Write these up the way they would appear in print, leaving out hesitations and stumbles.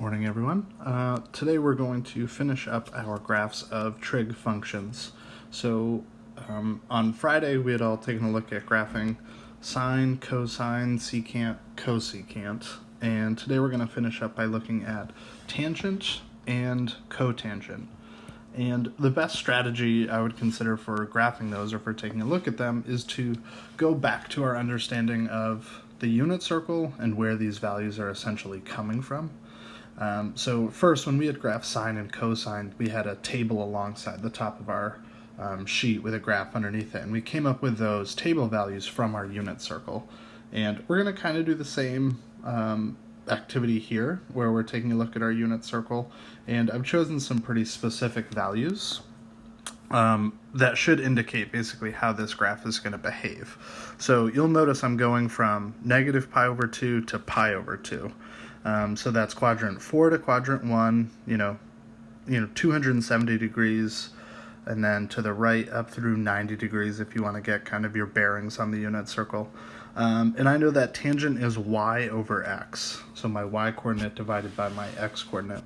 Morning everyone. Today we're going to finish up our graphs of trig functions. So on Friday we had all taken a look at graphing sine, cosine, secant, cosecant, and today we're going to finish up by looking at tangent and cotangent. And the best strategy I would consider for graphing those or for taking a look at them is to go back to our understanding of the unit circle and where these values are essentially coming from. So first, when we had graphed sine and cosine, we had a table alongside the top of our sheet with a graph underneath it, and we came up with those table values from our unit circle. And we're going to kind of do the same activity here, where we're taking a look at our unit circle, and I've chosen some pretty specific values that should indicate basically how this graph is going to behave. So you'll notice I'm going from negative pi over 2 to pi over 2. So that's quadrant 4 to quadrant 1, 270 degrees, and then to the right up through 90 degrees if you want to get kind of your bearings on the unit circle. And I know that tangent is y over x, so my y coordinate divided by my x coordinate.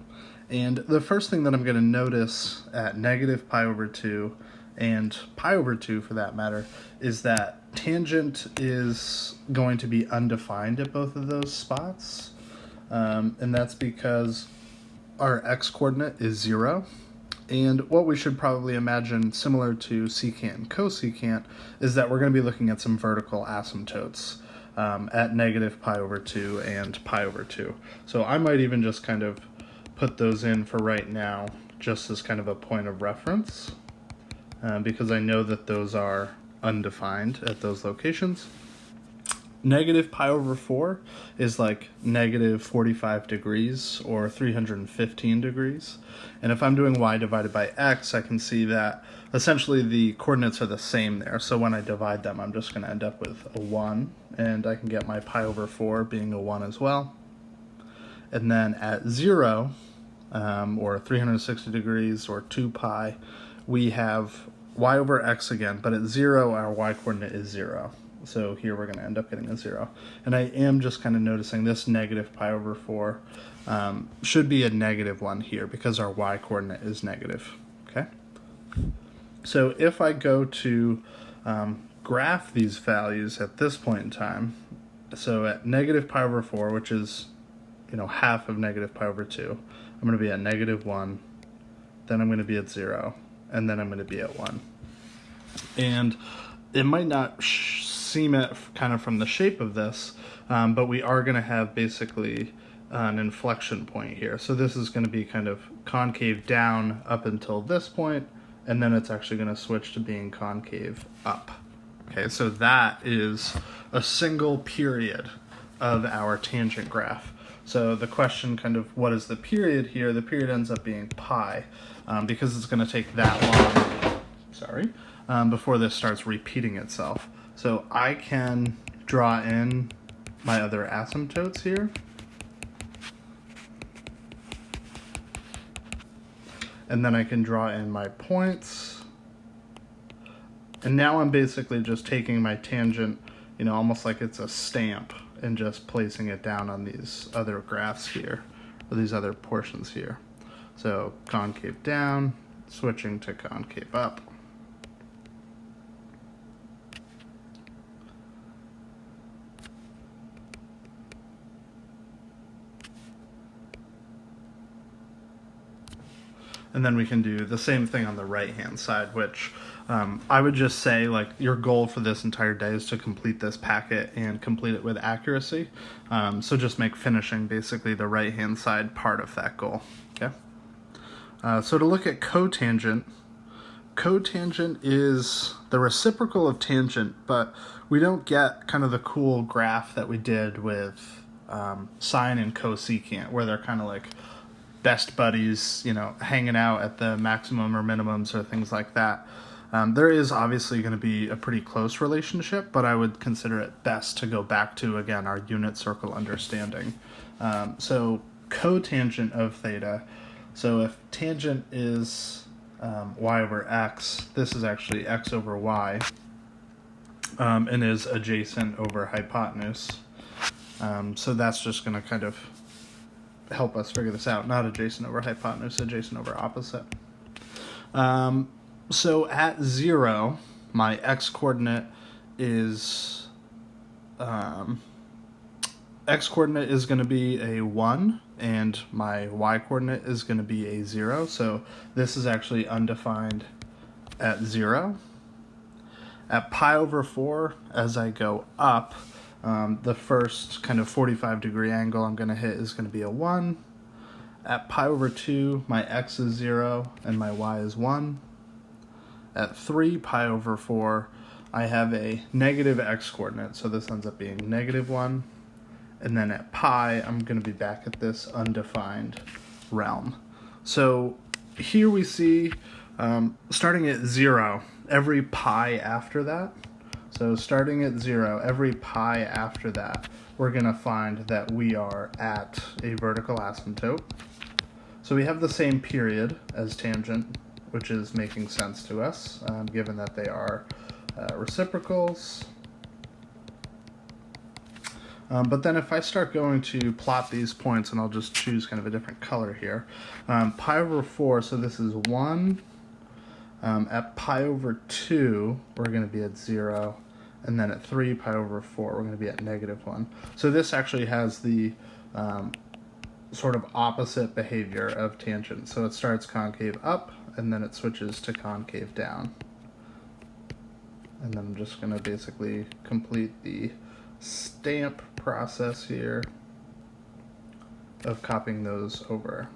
And the first thing that I'm going to notice at negative pi over 2 and pi over 2 for that matter is that tangent is going to be undefined at both of those spots. And that's because our x coordinate is 0. And what we should probably imagine, similar to secant and cosecant, is that we're going to be looking at some vertical asymptotes at negative pi over 2 and pi over 2. So I might even just kind of put those in for right now, just as kind of a point of reference, because I know that those are undefined at those locations. Negative pi over 4 is like negative 45 degrees or 315 degrees. And if I'm doing y divided by x, I can see that essentially the coordinates are the same there. So when I divide them, I'm just going to end up with a 1, and I can get my pi over 4 being a 1 as well. And then at 0, or 360 degrees or 2 pi, we have y over x again, but at 0, our y coordinate is 0. So here we're going to end up getting a 0. And I am just kind of noticing this negative pi over 4 should be a negative 1 here because our y coordinate is negative. Okay. So if I go to graph these values at this point in time, so at negative pi over 4, which is half of negative pi over 2, I'm going to be at negative 1, then I'm going to be at 0, and then I'm going to be at 1. And it might not seem it kind of from the shape of this, but we are going to have basically an inflection point here. So this is going to be kind of concave down up until this point, and then it's actually going to switch to being concave up. Okay, so that is a single period of our tangent graph. So the question kind of, what is the period here? The period ends up being pi, because it's going to take that long, before this starts repeating itself. So I can draw in my other asymptotes here. And then I can draw in my points. And now I'm basically just taking my tangent, almost like it's a stamp, and just placing it down on these other graphs here, or these other portions here. So concave down, switching to concave up. And then we can do the same thing on the right-hand side, which I would just say, like, your goal for this entire day is to complete this packet and complete it with accuracy. So just make finishing basically the right-hand side part of that goal. Okay. So to look at cotangent, cotangent is the reciprocal of tangent, but we don't get kind of the cool graph that we did with sine and cosecant, where they're kind of like best buddies, hanging out at the maximum or minimums or things like that. There is obviously going to be a pretty close relationship, but I would consider it best to go back to, again, our unit circle understanding. So cotangent of theta, so if tangent is y over x, this is actually x over y, and is adjacent over hypotenuse. So that's just going to kind of help us figure this out. Not adjacent over hypotenuse, adjacent over opposite. So at 0, my x-coordinate is going to be a 1, and my y-coordinate is going to be a 0. So this is actually undefined at 0. At pi over 4, as I go up, the first kind of 45-degree angle I'm going to hit is going to be a 1. At pi over 2, my x is 0 and my y is 1. At 3 pi over 4, I have a negative x-coordinate, so this ends up being -1. And then at pi, I'm going to be back at this undefined realm. So here we see, starting at 0, every pi after that, so starting at 0, every pi after that, we're going to find that we are at a vertical asymptote. So we have the same period as tangent, which is making sense to us, given that they are reciprocals. But then if I start going to plot these points, and I'll just choose kind of a different color here, pi over 4, so this is 1. At pi over 2, we're going to be at 0. And then at 3 pi over 4, we're going to be at -1. So this actually has the sort of opposite behavior of tangent. So it starts concave up, and then it switches to concave down. And then I'm just going to basically complete the stamp process here of copying those over.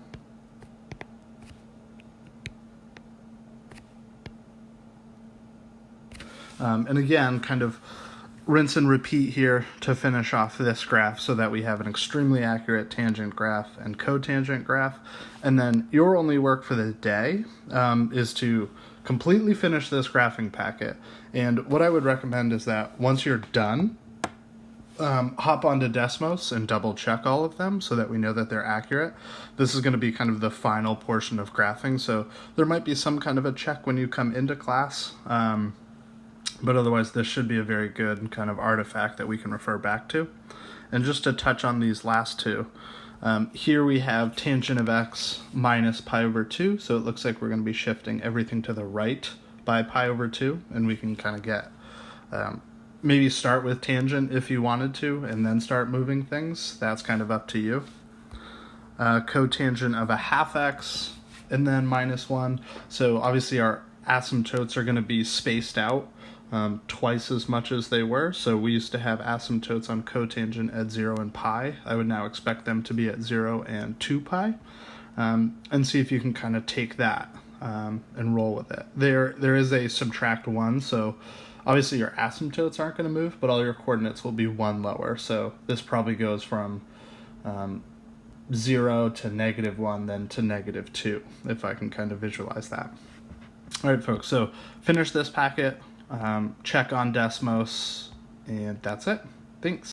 And again, kind of rinse and repeat here to finish off this graph so that we have an extremely accurate tangent graph and cotangent graph. And then your only work for the day is to completely finish this graphing packet. And what I would recommend is that once you're done, hop onto Desmos and double check all of them so that we know that they're accurate. This is going to be kind of the final portion of graphing, so there might be some kind of a check when you come into class. But otherwise, this should be a very good kind of artifact that we can refer back to. And just to touch on these last two, here we have tangent of x minus pi over 2, so it looks like we're going to be shifting everything to the right by pi over 2, and we can kind of get, maybe start with tangent if you wanted to, and then start moving things. That's kind of up to you. Cotangent of a half x, and then -1. So obviously our asymptotes are going to be spaced out twice as much as they were. So we used to have asymptotes on cotangent at 0 and pi. I would now expect them to be at 0 and 2 pi. And see if you can kind of take that and roll with it. There is a subtract 1, so obviously your asymptotes aren't going to move, but all your coordinates will be 1 lower. So this probably goes from 0 to -1, then to -2, if I can kind of visualize that. All right, folks, so finish this packet, check on Desmos, and that's it. Thanks.